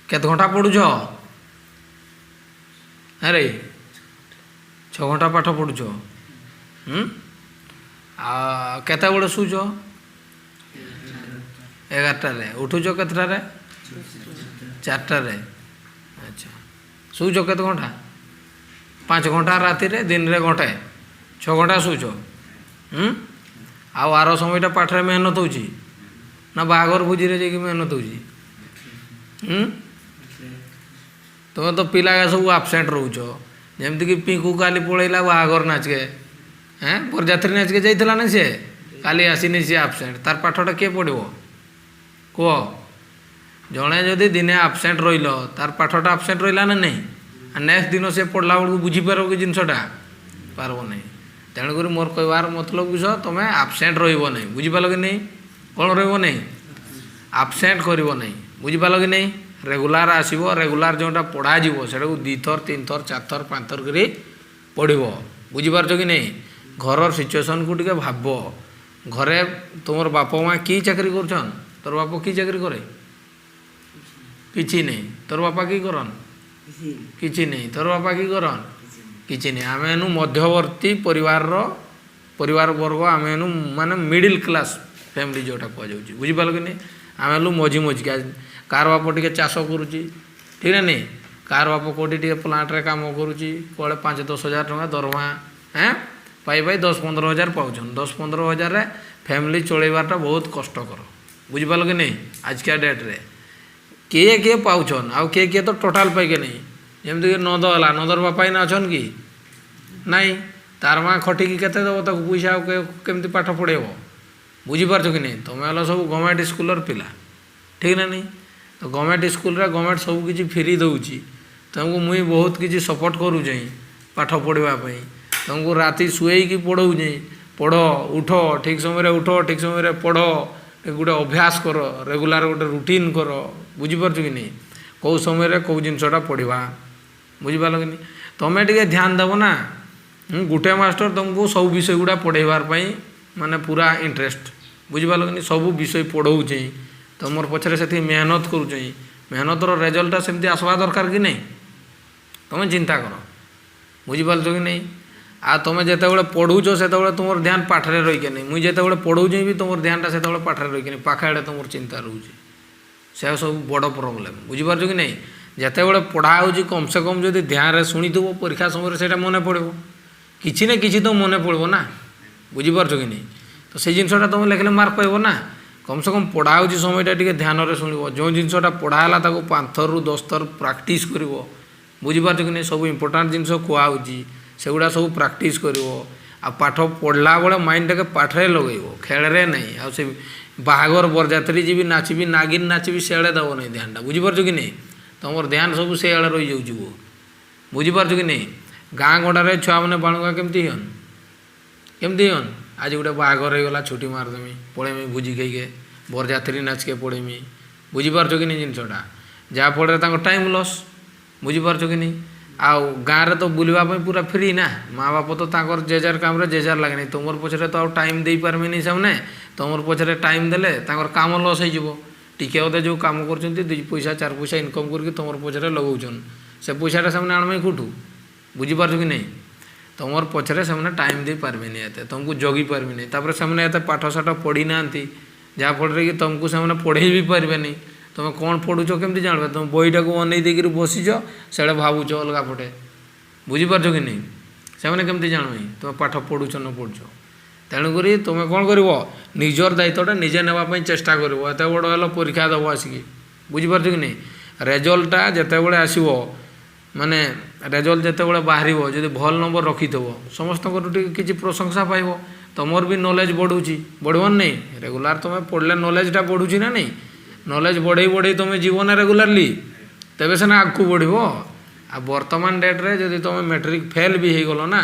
କେତେ ଘଣ୍ଟା ପଢ଼ୁଛ? ଆରେ 6 ଘଣ୍ଟା ପାଠ ପଢ଼ୁଛ। ଆଉ କେତେବେଳେ ଶୁଛ? 11ଟାରେ। ଉଠୁଛ କେତେଟାରେ? 4ଟାରେ। ଆଚ୍ଛା, ଶୁଛ କେତେ ଘଣ୍ଟା? 5 ଘଣ୍ଟା ରାତିରେ, ଦିନରେ ଘଣ୍ଟେ, 6 ଘଣ୍ଟା ଶୁଛ। ଆଉ ଆର সময়ଟା ପାଠରେ ମେହନତ ହେଉଛି ନା ବାହାଘର ଭୋଜିରେ ଯାଇକି ମେହନତ ହେଉଛି? ତୁମେ ତ ପିଲା ସବୁ ଆବସେଣ୍ଟ ରହୁଛ। ଯେମିତିକି ପିଙ୍କୁ କାଲି ପଳେଇଲା ବାହାଘର ନାଚକେ, ବରଯାତ୍ରୀ ନାଚକେ ଯାଇଥିଲା ନା ସିଏ, କାଲି ଆସିନି ସିଏ ଆବସେଣ୍ଟ। ତାର ପାଠଟା କିଏ ପଢ଼ିବ କୁହ? ଜଣେ ଯଦି ଦିନେ ଆବସେଣ୍ଟ ରହିଲ ତାର ପାଠଟା ଆବସେଣ୍ଟ ରହିଲା ନା ନାହିଁ? ଆଉ ନେକ୍ସଟ ଦିନ ସେ ପଢ଼ିଲା ବେଳକୁ ବୁଝିପାରିବ କି ଜିନିଷଟା? ପାରବ ନାହିଁ। ତେଣୁକରି ମୋର କହିବାର ମତଲବ କିସ, ତୁମେ ଆବସେଣ୍ଟ ରହିବ ନାହିଁ। ବୁଝିପାରିଲ କି ନାହିଁ? କ'ଣ ରହିବ ନାହିଁ? ଆବସେଣ୍ଟ କରିବ ନାହିଁ। ବୁଝିପାରିଲ କି ନାହିଁ? ରେଗୁଲାର ଆସିବ। ରେଗୁଲାର ଯେଉଁଟା ପଢ଼ାଯିବ ସେଟାକୁ 2 ଥର 3 ଥର 4 ଥର 5 ଥର କରି ପଢ଼ିବ। ବୁଝିପାରୁଛ କି ନାହିଁ? ଘରର ସିଚୁଏସନ୍କୁ ଟିକେ ଭାବ। ଘରେ ତୁମର ବାପା ମା' କି ଚାକିରି କରୁଛନ୍? ତୋର ବାପ କି ଚାକିରି କରେ? କିଛି ନାହିଁ। ତୋର ବାପା କି କରନ୍? କିଛି ନାହିଁ। ତୋର ବାପା କି କରନ୍? କିଛି ନାହିଁ। ଆମେ ଏନୁ ମଧ୍ୟବର୍ତ୍ତୀ ପରିବାର ବର୍ଗ, ଆମେ ଏନୁ ମାନେ ମିଡ଼ିଲ୍ କ୍ଲାସ୍ ଫ୍ୟାମିଲି ଯେଉଁଟା କୁହାଯାଉଛି। ବୁଝିପାରିଲ କି ନାହିଁ? ଆମେ ହେଲୁ ମଝିକା। କାହାର ବାପ ଟିକେ ଚାଷ କରୁଛି, ଠିକ୍ ନା ନାହିଁ? କାହାର ବାପ କେଉଁଠି ଟିକେ ପ୍ଲାଣ୍ଟରେ କାମ କରୁଛି, କୁଆଡ଼େ 5-10 ହଜାର ଟଙ୍କା ଦରମା ପାଇ 10-15 ହଜାର ପାଉଛନ୍। 10-15 ହଜାରରେ ଫ୍ୟାମିଲି ଚଳେଇବାଟା ବହୁତ କଷ୍ଟକର। ବୁଝିପାରିଲ କି ନାହିଁ? ଆଜିକା ଡେଟ୍ରେ କିଏ ପାଉଛନ୍, ଆଉ କିଏ ତ ଟୋଟାଲ୍ ପାଇକେ ନାହିଁ। ଯେମିତିକି ନନ୍ଦ ହେଲା, ନନ୍ଦର ବାପା ଏଇନା ଅଛନ୍ କି ନାହିଁ? ତାର ମା' ଖଟିକି କେତେ ଦେବ ତାକୁ ପଇସା, ଆଉ କେମିତି ପାଠ ପଢ଼େଇବ? ବୁଝିପାରୁଛ କି ନାହିଁ? ତୁମେ ହେଲା ସବୁ ଗଭର୍ଣ୍ଣମେଣ୍ଟ ସ୍କୁଲର ପିଲା, ଠିକ୍ ନା ନାହିଁ? ତ ଗଭର୍ଣ୍ଣମେଣ୍ଟ ସ୍କୁଲରେ ଗଭର୍ଣ୍ଣମେଣ୍ଟ ସବୁ କିଛି ଫ୍ରି ଦେଉଛି। ତୁମକୁ ମୁଇଁ ବହୁତ କିଛି ସପୋର୍ଟ କରୁଛେ ପାଠ ପଢ଼ିବା ପାଇଁ। ତୁମକୁ ରାତି ଶୁଏଇକି ପଢ଼ଉଛେ। ପଢ଼, ଉଠ, ଠିକ୍ ସମୟରେ ଉଠ, ଠିକ୍ ସମୟରେ ପଢ଼। ଗୋଟେ ଅଭ୍ୟାସ କର, ରେଗୁଲାର ଗୋଟେ ରୁଟିନ୍ କର। ବୁଝିପାରୁଛ କି ନାହିଁ? କେଉଁ ସମୟରେ କେଉଁ ଜିନିଷଟା ପଢ଼ିବା। ବୁଝିପାରିଲ କି ନାହିଁ? ତୁମେ ଟିକେ ଧ୍ୟାନ ଦେବ ନା। ଗୋଟେ ମାଷ୍ଟର ତୁମକୁ ସବୁ ବିଷୟ ଗୁଡ଼ା ପଢ଼େଇବାର ପାଇଁ ମାନେ ପୁରା ଇଣ୍ଟରେଷ୍ଟ। ବୁଝିପାରିଲ କି ନାହିଁ? ସବୁ ବିଷୟ ପଢ଼ଉଛେ, ତୁମର ପଛରେ ସେତିକି ମେହନତ କରୁଛେ। ମେହନତର ରେଜଲ୍ଟଟା ସେମିତି ଆସିବା ଦରକାର କି ନାହିଁ? ତୁମେ ଚିନ୍ତା କର। ବୁଝିପାରୁଛ କି ନାହିଁ? ଆଉ ତୁମେ ଯେତେବେଳେ ପଢ଼ୁଛ ସେତେବେଳେ ତୁମର ଧ୍ୟାନ ପାଠରେ ରହିକି ନାହିଁ। ମୁଇଁ ଯେତେବେଳେ ପଢ଼ଉଛେ ବି ତୁମର ଧ୍ୟାନଟା ସେତେବେଳେ ପାଠରେ ରହିକି ନାହିଁ, ପାଖ ଆଡ଼େ ତୁମର ଚିନ୍ତା ରହୁଛି। ସେ ସବୁ ବଡ଼ ପ୍ରୋବ୍ଲେମ୍। ବୁଝିପାରୁଛ କି ନାହିଁ? ଯେତେବେଳେ ପଢ଼ା ହେଉଛି କମ୍ସେ କମ୍ ଯଦି ଧ୍ୟାନରେ ଶୁଣିଥିବ, ପରୀକ୍ଷା ସମୟରେ ସେଇଟା ମନେ ପଡ଼ିବ। କିଛି ନା କିଛି ତ ମନେ ପଡ଼ିବ ନା। ବୁଝିପାରୁଛ କି ନାହିଁ? ତ ସେଇ ଜିନିଷଟା ତୁମେ ଲେଖିଲେ ମାର୍କ ପାଇବ ନା। କମ୍ସେ କମ୍ ପଢ଼ା ହେଉଛି ସମୟଟା ଟିକେ ଧ୍ୟାନରେ ଶୁଣିବ। ଯେଉଁ ଜିନିଷଟା ପଢ଼ା ହେଲା ତାକୁ 5 ଥରରୁ 10 ଥର ପ୍ରାକ୍ଟିସ୍ କରିବ। ବୁଝିପାରୁଛ କି ନାହିଁ? ସବୁ ଇମ୍ପୋର୍ଟାଣ୍ଟ ଜିନିଷ କୁହାହେଉଛି, ସେଗୁଡ଼ା ସବୁ ପ୍ରାକ୍ଟିସ୍ କରିବ। ଆଉ ପାଠ ପଢ଼ିଲା ବେଳେ ମାଇଣ୍ଡଟାକେ ପାଠରେ ଲଗେଇବ, ଖେଳରେ ନାହିଁ। ଆଉ ସେ ବାହାଘର ବରଯାତ୍ରୀ ଯିବି ନାଚିବି, ନାଗିନ ନାଚିବି, ସେଆଡ଼େ ଦେବ ନାହିଁ ଧ୍ୟାନଟା। ବୁଝିପାରୁଛ କି ନାହିଁ? ତୁମର ଧ୍ୟାନ ସବୁ ସେଆଡ଼େ ରହିଯାଉଛି। ବୁଝିପାରୁଛ କି ନାହିଁ? ଗାଁ ଗଣ୍ଡାରେ ଛୁଆମାନେ ବାଣୁଙ୍ଗା କେମିତି ହନ୍? ଆଜି ଗୋଟେ ବାହାଘର ହେଇଗଲା, ଛୁଟି ମାରିଦେମି, ପଳେଇମି ଭୋଜି ଖାଇକେ, ବରଯାତ୍ରୀ ନାଚକେ ପଳେଇମି। ବୁଝିପାରୁଛ କି ନାହିଁ ଜିନିଷଟା? ଯାହାଫଳରେ ତାଙ୍କ ଟାଇମ୍ ଲସ୍। ବୁଝିପାରୁଛ କି ନାହିଁ? ଆଉ ଗାଁରେ ତ ବୁଲିବା ପାଇଁ ପୁରା ଫ୍ରି ନା। ମା' ବାପ ତ ତାଙ୍କର ଯେଜାର କାମରେ ଯେଜାର ଲାଗେନି। ତୁମର ପଛରେ ତ ଆଉ ଟାଇମ୍ ଦେଇପାରିବେନି ସେମାନେ। ତୁମର ପଛରେ ଟାଇମ୍ ଦେଲେ ତାଙ୍କର କାମ ଲସ୍ ହେଇଯିବ। ଟିକେ ଅଧେ ଯେଉଁ କାମ କରୁଛନ୍ତି 2 ପଇସା 4 ପଇସା ଇନକମ୍ କରିକି ତୁମର ପଛରେ ଲଗାଉଛନ୍, ସେ ପଇସାଟା ସେମାନେ ଆଣବେ କେଉଁଠୁ? ବୁଝିପାରୁଛ କି ନାହିଁ? ତୁମର ପଛରେ ସେମାନେ ଟାଇମ୍ ଦେଇପାରିବେନି, ଏତେ ତୁମକୁ ଜଗି ପାରିବେନି। ତାପରେ ସେମାନେ ଏତେ ପାଠଶାଠ ପଢ଼ି ନାହାନ୍ତି, ଯାହାଫଳରେ କି ତୁମକୁ ସେମାନେ ପଢ଼େଇ ବି ପାରିବେନି। ତୁମେ କ'ଣ ପଢ଼ୁଛ କେମିତି ଜାଣିବେ? ତୁମେ ବହିଟାକୁ ଅନେଇ ଦେଇକିରି ବସିଛ, ସେଆଡ଼େ ଭାବୁଛ ଅଲଗା ପଟେ। ବୁଝିପାରୁଛ କି ନାହିଁ? ସେମାନେ କେମିତି ଜାଣିବେ ତୁମେ ପାଠ ପଢ଼ୁଛ ନ ପଢ଼ୁଛ? ତେଣୁକରି ତୁମେ କ'ଣ କରିବ? ନିଜର ଦାୟିତ୍ୱଟା ନିଜେ ନେବା ପାଇଁ ଚେଷ୍ଟା କରିବ। ଏତେ ବଡ଼ ହେଲ, ପରୀକ୍ଷା ଦେବ ଆସିକି। ବୁଝିପାରୁଛ କି ନାହିଁ? ରେଜଲ୍ଟଟା ଯେତେବେଳେ ଆସିବ, ମାନେ ରେଜଲ୍ଟ ଯେତେବେଳେ ବାହାରିବ, ଯଦି ଭଲ ନମ୍ବର ରଖିଥିବ ସମସ୍ତଙ୍କର ଟିକେ କିଛି ପ୍ରଶଂସା ପାଇବ। ତୁମର ବି ନଲେଜ୍ ବଢ଼ୁଛି, ବଢ଼ିବନି ନାହିଁ? ରେଗୁଲାର ତୁମେ ପଢ଼ିଲେ ନଲେଜଟା ବଢ଼ୁଛି ନା ନାହିଁ? ନଲେଜ୍ ବଢ଼େଇ ତୁମେ ଯିବ ନା ରେଗୁଲାରଲି, ତେବେ ସିନା ଆଗକୁ ବଢ଼ିବ। ଆଉ ବର୍ତ୍ତମାନ ଡେଟ୍ରେ ଯଦି ତୁମେ ମେଟ୍ରିକ୍ ଫେଲ୍ ବି ହେଇଗଲ ନା,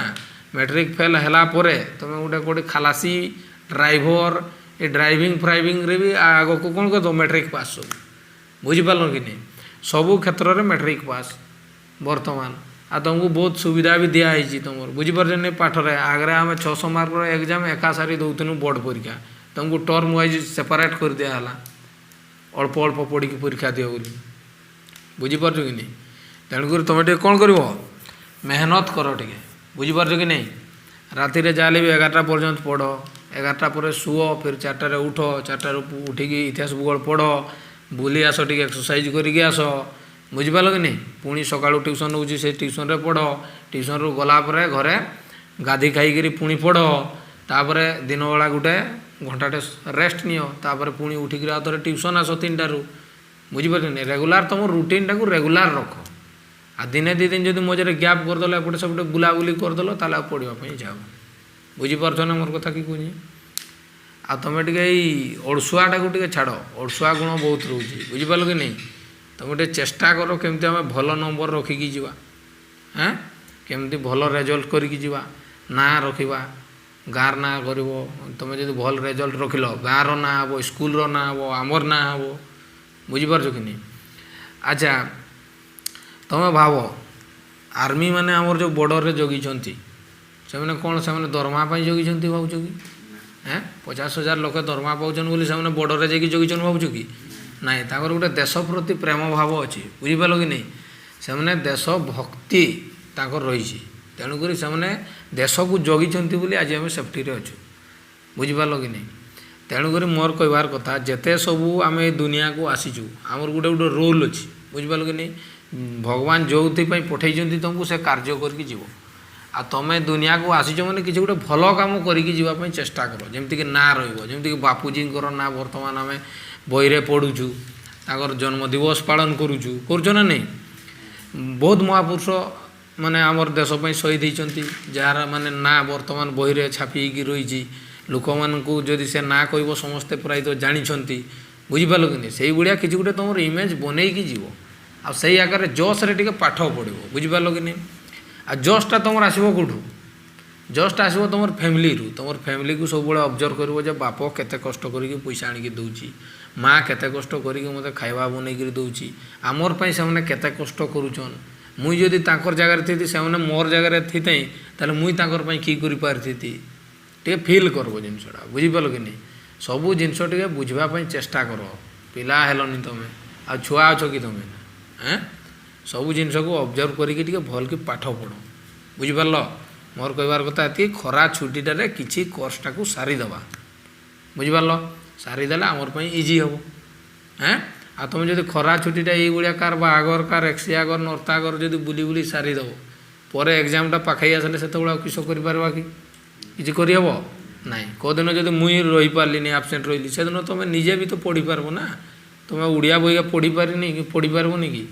ମେଟ୍ରିକ୍ ଫେଲ୍ ହେଲା ପରେ ତୁମେ କେଉଁଠି ଖାଲାସି, ଡ୍ରାଇଭର, ଏ ଡ୍ରାଇଭିଂ ଫ୍ରାଇଭିଂରେ ବି ଆଗକୁ କ'ଣ କରିଦେବ? ମେଟ୍ରିକ୍ ପାସ୍ ସବୁ। ବୁଝିପାରିଲ କି ନାହିଁ? ସବୁ କ୍ଷେତ୍ରରେ ମେଟ୍ରିକ୍ ପାସ୍ ବର୍ତ୍ତମାନ। ଆଉ ତୁମକୁ ବହୁତ ସୁବିଧା ବି ଦିଆହେଇଛି ତୁମର। ବୁଝିପାରୁଛ ନାହିଁ? ପାଠରେ ଆଗରେ ଆମେ 600 ମାର୍କର ଏକ୍ଜାମ୍ ଏକା ସାରି ଦେଉଥିଲୁ ବୋର୍ଡ଼ ପରୀକ୍ଷା। ତୁମକୁ ଟର୍ମ ୱାଇଜ୍ ସେପାରେଟ୍ କରିଦିଆହେଲା। ଅଳ୍ପ ଅଳ୍ପ ପଢ଼ିକି ପରୀକ୍ଷା ଦିଅ ବୋଲି। ବୁଝିପାରୁଛ କି ନାହିଁ? ତେଣୁକରି ତୁମେ ଟିକେ କ'ଣ କରିବ, ମେହନତ କର ଟିକେ। ବୁଝିପାରୁଛ କି ନାହିଁ? ରାତିରେ ଯାହାହେଲେ ବି 11ଟା ପର୍ଯ୍ୟନ୍ତ ପଢ଼, 11ଟା ପରେ ଶୁଅ, ଫେର୍ 4ଟାରେ ଉଠ, 4ଟାରୁ ଉଠିକି ଇତିହାସ ଭୂଗୋଳ ପଢ଼, ବୁଲି ଆସ, ଟିକେ ଏକ୍ସରସାଇଜ୍ କରିକି ଆସ। ବୁଝିପାରିଲ କି ନାହିଁ? ପୁଣି ସକାଳୁ ଟ୍ୟୁସନ୍ ହେଉଛି, ସେ ଟ୍ୟୁସନ୍ରେ ପଢ଼, ଟ୍ୟୁସନ୍ରୁ ଗଲା ପରେ ଘରେ ଗାଧି ଖାଇକିରି ପୁଣି ପଢ଼, ତାପରେ ଦିନବେଳା ଗୋଟେ ଘଣ୍ଟାଟେ ରେଷ୍ଟ ନିଅ, ତାପରେ ପୁଣି ଉଠିକିରି ଆଉ ଥରେ ଟ୍ୟୁସନ୍ ଆସ 3ଟାରୁ। ବୁଝିପାରୁଛନ୍ତି? ରେଗୁଲାର ତୁମ ରୁଟିନ୍ଟାକୁ ରେଗୁଲାର ରଖ। ଆଉ ଦିନେ ଦୁଇ ଦିନ ଯଦି ମଝିରେ ଗ୍ୟାପ୍ କରିଦେଲ, ଏପଟେ ସେପଟେ ବୁଲାବୁଲି କରିଦେଲ, ତାହେଲେ ଆଉ ପଢ଼ିବା ପାଇଁ ଇଚ୍ଛା ହେବ। ବୁଝିପାରୁଛ ନା ମୋର କଥା କି କହୁଛି? ଆଉ ତୁମେ ଟିକେ ଏଇ ଅଳସୁଆଟାକୁ ଟିକେ ଛାଡ଼, ଅଳସୁଆ ଗୁଣ ବହୁତ ରହୁଛି। ବୁଝିପାରିଲ କି ନାହିଁ? ତୁମେ ଟିକେ ଚେଷ୍ଟା କର କେମିତି ଆମେ ଭଲ ନମ୍ବର ରଖିକି ଯିବା, କେମିତି ଭଲ ରେଜଲ୍ଟ କରିକି ଯିବା, ନାଁ ରଖିବା, ଗାଁର ନାଁ କରିବ। ତୁମେ ଯଦି ଭଲ ରେଜଲ୍ଟ ରଖିଲ, ଗାଁର ନାଁ ହେବ, ସ୍କୁଲର ନାଁ ହେବ, ଆମର ନାଁ ହେବ। ବୁଝିପାରୁଛ କି ନାହିଁ? ଆଚ୍ଛା, ତୁମେ ଭାବ ଆର୍ମି ମାନେ ଆମର ଯେଉଁ ବର୍ଡ଼ରରେ ଜଗିଛନ୍ତି, ସେମାନେ କ'ଣ ସେମାନେ ଦରମା ପାଇଁ ଜଗିଛନ୍ତି ଭାବୁଛ କି? 50,000 ଲୋକ ଦରମା ପାଉଛନ୍ତି ବୋଲି ସେମାନେ ବର୍ଡ଼ରରେ ଯାଇକି ଜଗିଛନ୍ତି ଭାବୁଛ କି? ନାଇଁ, ତାଙ୍କର ଗୋଟେ ଦେଶ ପ୍ରତି ପ୍ରେମ ଭାବ ଅଛି। ବୁଝିପାରିଲ କି ନାହିଁ? ସେମାନେ ଦେଶ ଭକ୍ତି ତାଙ୍କର ରହିଛି। ତେଣୁକରି ସେମାନେ ଦେଶକୁ ଜଗିଛନ୍ତି ବୋଲି ଆଜି ଆମେ ସେଫ୍ଟିରେ ଅଛୁ। ବୁଝିପାରିଲ କି ନାହିଁ? ତେଣୁକରି ମୋର କହିବାର କଥା, ଯେତେ ସବୁ ଆମେ ଏ ଦୁନିଆକୁ ଆସିଛୁ, ଆମର ଗୋଟେ ଗୋଟେ ରୋଲ୍ ଅଛି। ବୁଝିପାରିଲ କି ନାହିଁ? ଭଗବାନ ଯେଉଁଥିପାଇଁ ପଠାଇଛନ୍ତି ତୁମକୁ, ସେ କାର୍ଯ୍ୟ କରିକି ଯିବ। ଆଉ ତୁମେ ଦୁନିଆକୁ ଆସିଛ ମାନେ କିଛି ଗୋଟେ ଭଲ କାମ କରିକି ଯିବା ପାଇଁ ଚେଷ୍ଟା କର, ଯେମିତିକି ନାଁ ରହିବ। ଯେମିତିକି ବାପୁଜୀଙ୍କର ନାଁ ବର୍ତ୍ତମାନ ଆମେ ବହିରେ ପଢ଼ୁଛୁ, ତାଙ୍କର ଜନ୍ମଦିବସ ପାଳନ କରୁଛୁ ନା ନାହିଁ? ବହୁତ ମହାପୁରୁଷ ମାନେ ଆମର ଦେଶ ପାଇଁ ଶହୀଦ ହେଇଛନ୍ତି, ଯାହାର ମାନେ ନାଁ ବର୍ତ୍ତମାନ ବହିରେ ଛାପି ହେଇକି ରହିଛି। ଲୋକମାନଙ୍କୁ ଯଦି ସେ ନାଁ କହିବ, ସମସ୍ତେ ପ୍ରାୟତଃ ଜାଣିଛନ୍ତି। ବୁଝିପାରିଲ କି ନାହିଁ? ସେଇଭଳିଆ କିଛି ଗୋଟେ ତୁମର ଇମେଜ୍ ବନେଇକି ଯିବ। ଆଉ ସେଇ ଆକାରରେ ଜୋସ୍ରେ ଟିକେ ପାଠ ପଢ଼ିବ। ବୁଝିପାରିଲ କି ନାହିଁ? ଆଉ ଜୋସ୍ଟା ତୁମର ଆସିବ କେଉଁଠୁ? ଜୋସ୍ଟା ଆସିବ ତୁମର ଫ୍ୟାମିଲିରୁ। ତୁମର ଫ୍ୟାମିଲିକୁ ସବୁବେଳେ ଅବଜର୍ଭ କରିବ ଯେ ବାପ କେତେ କଷ୍ଟ କରିକି ପଇସା ଆଣିକି ଦେଉଛି, ମାଆ କେତେ କଷ୍ଟ କରିକି ମୋତେ ଖାଇବା ବନେଇକିରି ଦେଉଛି, ଆମର ପାଇଁ ସେମାନେ କେତେ କଷ୍ଟ କରୁଛନ୍। ମୁଇଁ ଯଦି ତାଙ୍କର ଜାଗାରେ ଥିତି, ସେମାନେ ମୋର ଜାଗାରେ ଥିତେଇଁ, ତାହେଲେ ମୁଇଁ ତାଙ୍କର ପାଇଁ କି କରିପାରିଥିତି। ଟିକେ ଫିଲ୍ କରବ ଜିନିଷଟା। ବୁଝିପାରିଲ କି ନାହିଁ? ସବୁ ଜିନିଷ ଟିକେ ବୁଝିବା ପାଇଁ ଚେଷ୍ଟା କର। ପିଲା ହେଲନି ତୁମେ, ଆଉ ଛୁଆ ଅଛ କି ତୁମେ? ସବୁ ଜିନିଷକୁ ଅବଜର୍ଭ କରିକି ଟିକେ ଭଲକି ପାଠ ପଢ଼। ବୁଝିପାରିଲ? ମୋର କହିବାର କଥା ଏତିକି, ଖରା ଛୁଟିଟାରେ କିଛି କୋର୍ସଟାକୁ ସାରିଦେବା। ବୁଝିପାରିଲ? ସାରିଦେଲେ ଆମର ପାଇଁ ଇଜି ହେବ। ଆଉ ତୁମେ ଯଦି ଖରା ଛୁଟିଟା ଏଇଭଳିଆ କାହାର ବାହାଘର, କାହାର ଏକ୍ସିଆଗର, ନର୍ତାଗର ଯଦି ବୁଲି ବୁଲି ସାରିଦେବ, ପରେ ଏକ୍ଜାମ୍ଟା ପାଖେଇ ଆସିଲେ ସେତେବେଳେ ଆଉ କିସ କରିପାରିବା କି? କିଛି କରିହେବ ନାହିଁ। କେଉଁଦିନ ଯଦି ମୁଇଁ ରହିପାରିଲିନି, ଆବସେଣ୍ଟ ରହିଲି, ସେଦିନ ତୁମେ ନିଜେ ବି ତ ପଢ଼ିପାରିବ ନା। ତୁମେ ଓଡ଼ିଆ ବହିକା ପଢ଼ିପାରିବନି କି?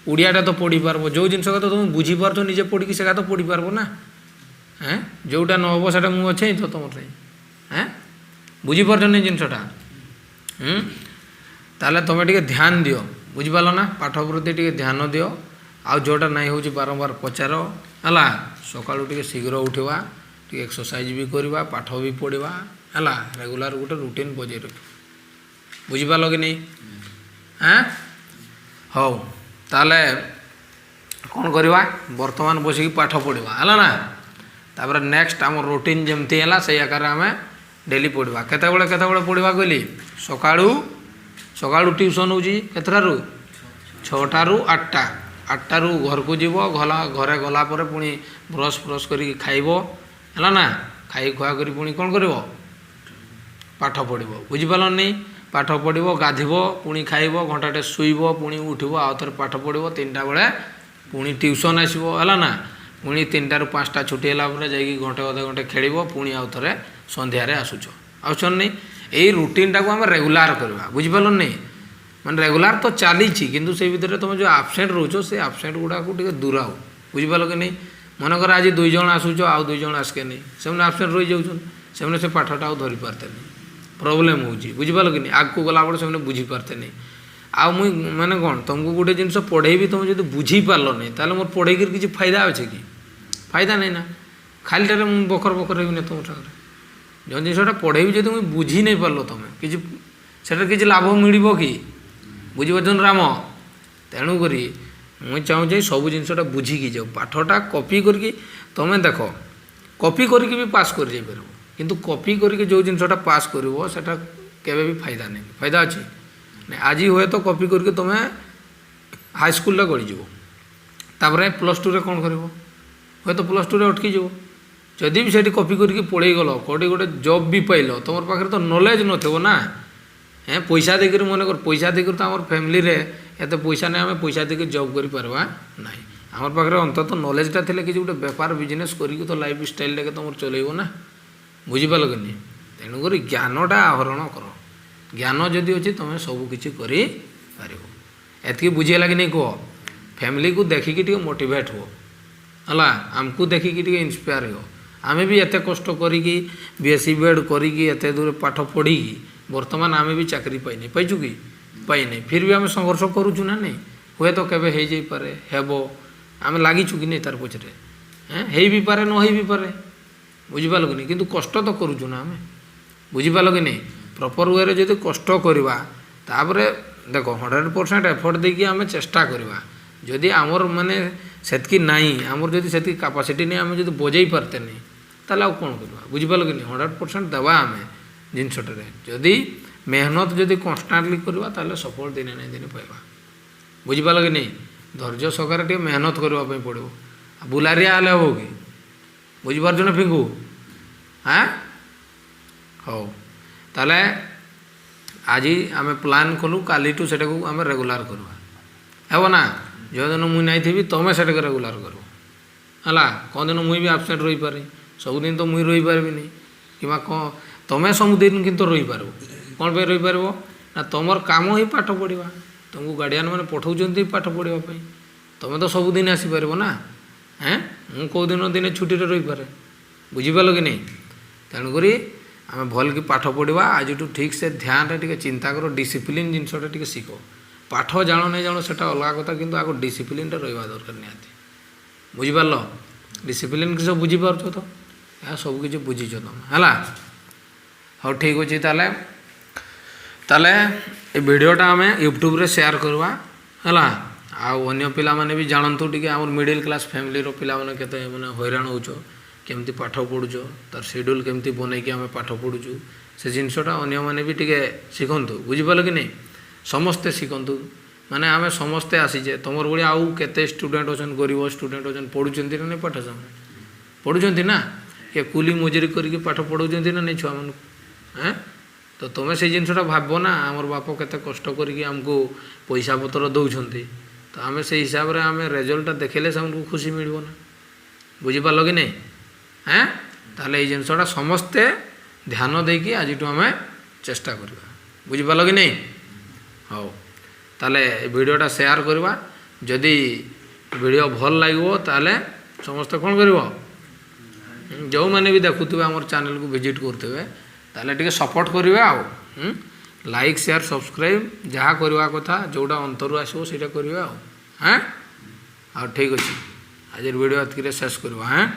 ଓଡ଼ିଆଟା ତ ପଢ଼ିପାରିବ। ଯେଉଁ ଜିନିଷଟା ତ ତୁମେ ବୁଝିପାରୁଛ ନିଜେ ପଢ଼ିକି, ସେଟା ତ ପଢ଼ିପାରିବ ନା। ଯେଉଁଟା ନ ହେବ ସେଟା ମୁଁ ଅଛି ତ ତୁମର ପାଇଁ। ବୁଝିପାରୁଛନି ଜିନିଷଟା? ତାହେଲେ ତୁମେ ଟିକେ ଧ୍ୟାନ ଦିଅ। ବୁଝିପାରିଲ ନା? ପାଠ ପ୍ରତି ଟିକେ ଧ୍ୟାନ ଦିଅ। ଆଉ ଯେଉଁଟା ନାଇଁ ହେଉଛି ବାରମ୍ବାର ପଚାର, ହେଲା? ସକାଳୁ ଟିକେ ଶୀଘ୍ର ଉଠିବା, ଟିକେ ଏକ୍ସରସାଇଜ୍ ବି କରିବା, ପାଠ ବି ପଢ଼ିବା, ହେଲା? ରେଗୁଲାର ଗୋଟେ ରୁଟିନ୍ ବଜାଇ ରଖିବା। ବୁଝିପାରିଲ କି ନାହିଁ? ହଉ, ତାହେଲେ କ'ଣ କରିବା? ବର୍ତ୍ତମାନ ବସିକି ପାଠ ପଢ଼ିବା, ହେଲା ନା? ତାପରେ ନେକ୍ସଟ ଆମର ରୁଟିନ୍ ଯେମିତି ହେଲା ସେଇ ଆକାରରେ ଆମେ ଡେଲି ପଢ଼ିବା। କେତେବେଳେ ପଢ଼ିବା କହିଲି? ସକାଳୁ ଟ୍ୟୁସନ୍ ହେଉଛି କେତେଟାରୁ? 6ଟାରୁ 8ଟା। 8ଟାରୁ ଘରକୁ ଯିବ, ଘରେ ଗଲା ପରେ ପୁଣି ବ୍ରସ୍ କରିକି ଖାଇବ, ହେଲା ନା? ଖାଇ ଖୁଆ କରି ପୁଣି କ'ଣ କରିବ? ପାଠ ପଢ଼ିବ। ବୁଝିପାରିଲନି? ପାଠ ପଢ଼ିବ, ଗାଧିବ, ପୁଣି ଖାଇବ, ଘଣ୍ଟାଟେ ଶୋଇବ, ପୁଣି ଉଠିବ, ଆଉ ଥରେ ପାଠ ପଢ଼ିବ। 3ଟା ବେଳେ ପୁଣି ଟ୍ୟୁସନ୍ ଆସିବ, ହେଲା ନା? ପୁଣି 3ଟାରୁ 5ଟା ଛୁଟି ହେଲା ପରେ ଯାଇକି ଘଣ୍ଟେ ଅଧଘଣ୍ଟେ ଖେଳିବ, ପୁଣି ଆଉ ଥରେ ସନ୍ଧ୍ୟାରେ ଆସୁଛନି। ଏଇ ରୁଟିନ୍ଟାକୁ ଆମେ ରେଗୁଲାର କରିବା। ବୁଝିପାରିଲନି? ମାନେ ରେଗୁଲାର ତ ଚାଲିଛି, କିନ୍ତୁ ସେଇ ଭିତରେ ତୁମେ ଯେଉଁ ଆବସେଣ୍ଟ ରହୁଛ, ସେ ଆବସେଣ୍ଟ ଗୁଡ଼ାକୁ ଟିକେ ଦୂରାଉ। ବୁଝିପାରିଲ କି ନାହିଁ? ମନେକର ଆଜି 2 ଜଣ ଆସୁଛ, ଆଉ 2 ଜଣ ଆସିକେନି, ସେମାନେ ଆବସେଣ୍ଟ ରହିଯାଉଛନ୍ତି, ସେମାନେ ସେ ପାଠଟା ଆଉ ଧରିପାରତେନି, ପ୍ରୋବ୍ଲେମ୍ ହେଉଛି। ବୁଝିପାରିଲ କି ନାହିଁ? ଆଗକୁ ଗଲାବେଳେ ସେମାନେ ବୁଝିପାରତେନି। ଆଉ ମୁଇଁ ମାନେ କ'ଣ, ତୁମକୁ ଗୋଟେ ଜିନିଷ ପଢ଼େଇବି, ତୁମେ ଯଦି ବୁଝିପାରିଲନି, ତାହେଲେ ମୋର ପଢ଼େଇକିରି କିଛି ଫାଇଦା ଅଛି କି? ଫାଇଦା ନାହିଁ ନା। ଖାଲିଟାରେ ମୁଁ ବକର ହେବିନି ତୁମ ସାଙ୍ଗରେ। ଯେଉଁ ଜିନିଷଟା ପଢ଼େଇବି ଯଦି ମୁଇଁ ବୁଝି ନେଇ ପାରିଲ, ତୁମେ କିଛି ସେଟାରେ କିଛି ଲାଭ ମିଳିବ କି? ବୁଝିପାରୁଛନ୍ତି ରାମ? ତେଣୁକରି ମୁଇଁ ଚାହୁଁଛି ସବୁ ଜିନିଷଟା ବୁଝିକି ଯାଉ। ପାଠଟା କପି କରିକି ତୁମେ ଦେଖ, କପି କରିକି ବି ପାସ୍ କରିଯାଇପାରିବ, କିନ୍ତୁ କପି କରିକି ଯେଉଁ ଜିନିଷଟା ପାସ୍ କରିବ ସେଟା କେବେ ବି ଫାଇଦା ନାହିଁ। ଫାଇଦା ଅଛି? आज हुए तो कॉपी करके तुम्हें हाई स्कूल गढ़ीज तापर प्लस टू कौन कर हुए तो प्लस टू अटकी जीव जदि भी से कॉपी करके पढ़े गल कौटी गोटे जॉब भी पाइल तुम पाखे तो नॉलेज नथो ना हाँ पैसा देकर मन कर पैसा देकर तो आम फैमिली रे एत पैसा नहीं आम पैसा देकर जॉब कर पार्बा ना आम पाखे अंततः नॉलेजटा थे कि गोटे बेपार बिजनेस करके तो लाइफ स्टाइल टे तुम चलेब ना बुझिपाल कि नहीं तेणुक ज्ञानटा आहरण कर ज्ञान जदि अच्छी तुम सबकि कर एति बुझेगा कि नहीं कह फैमिली को देखिकी मोटिवेट हो है आमको देखिकी इंस्पायर हो आमे भी एत कष्ट करी बीएससी बीएड करी दूर पाठ पढ़ी बर्तमान आमे भी चाकरी पाइने पाइचु कि पाइने फिर भी आम संघर्ष करुचु ना नहीं हुए तो केबे हो जाई पारे हेबो आमे लागिचु कि नहीं तार पछरे हो भी पारे न हो भी पारे बुझिपाल कि नहीं किंतु कष्ट तो करुचु ना आमे बुझिपाल कि नहीं प्रॉपर वे जदि कष्ट करवा तापरे देखो 100% एफर्ट देकी आमे चेष्टा करवा जदि आमर माने सेतकी नहीं आमर जदि सेतकी कैपेसिटी नहीं आमे जदि बजाई पारते नहीं ताले आ कौन करवा बुझिपाल कि नहीं 100% देवा आमे जिनसटे जदि मेहनत जदि कन्स्टांटली करवा ताले सफल दिने नहीं दिने पाइबा बुझिपाल कि नहीं धैर्य सहकार टे मेहनत करने पड़ो बुलारिया हेल्ले हम कि बुझिपार ना फिंकू हाँ हो ताले आज आम प्लान कलु काली टू सेटा को आम रेगुलार करवा हे ना जो दिन मुई नहीं थी तुम्हें से रेगुलार कर कौन दिन मुई भी आबसेंट रही पारे सबुदिन तो मुई रही पारि नहीं कि तुम्हें सबुदिन किंतु रही पार कौन पे रही पार ना तुमर काम ही पाठ पढ़ा तुमको गार्डियन मैंने पठाऊँ पाठ पढ़ापी तुम तो सबुदिन आसीपर ना हाँ मुझे कौ दिन दिन छुट्टी रही पारे बुझिपाल कि नहीं तेणुक आम भल कि पाठ पढ़ा आज ठीक से ध्यान टे चिंता कर डिसिप्लिन जिनसटा टे शिख पाठ जान नहीं जान से अलग कथा किंतु आग डिसिप्लिन रहा दरकार निहाती बुझिपार डिसिप्लिन किस बुझीपार तो यह सबकि बुझीच तुम है हाँ ठीक अच्छे ताले ताले ये वीडियोटा आम यूट्यूब रे शेयर करवा है अन्य पिला माने भी जानतु टी आम मिडिल क्लास फैमिली रो पिला माने केते माने हैरान होचो केमती पाठ पढ़ुचो तार शेड्यूल केमती बनईकि आम पाठ पढ़ुचु से जिनसटा अन्य माने भी टिके शिखंतु बुझिपाल कि नहीं समस्ते शिखंतु माने आम समस्ते आसीचे तुमर भाई आउ केते स्टूडेंट अच्छा गरीब स्टूडेंट अच्छा पढ़ुं ना नहीं पाठ समय पढ़ुं ना ये कूली मजूरी करके पाठ पढ़ाऊँ ना नहीं छुआ मन हाँ तो तुम्हें से जिनसटा भाव ना आमर बाप केते कष्ट करके आमको पैसा पतर दौरान तो आम से हिसाब से आम रेजल्टा देखेले से आमको खुशी मिल ना बुझिपाल कि नहीं हाँ ताले जिनसटा समस्ते ध्यान देकी आज आम चेष्टा करवा बुझिपाल कि नहीं हाँ ताले वीडियोटा शेयर करवा जदि वीडियो भल लगे ताले समस्ते कौन कर जो मैंने भी देखुवे आम चैनल को विजिट करते ताले टिके सपोर्ट करेंगे आउ लाइक शेयर सब्सक्राइब जहाँ करवा कथा जोटा अंतरु आसो सीटा करेंगे हाँ हाँ ठीक अच्छे आज वीडियो एतिक शेष करवा हाँ।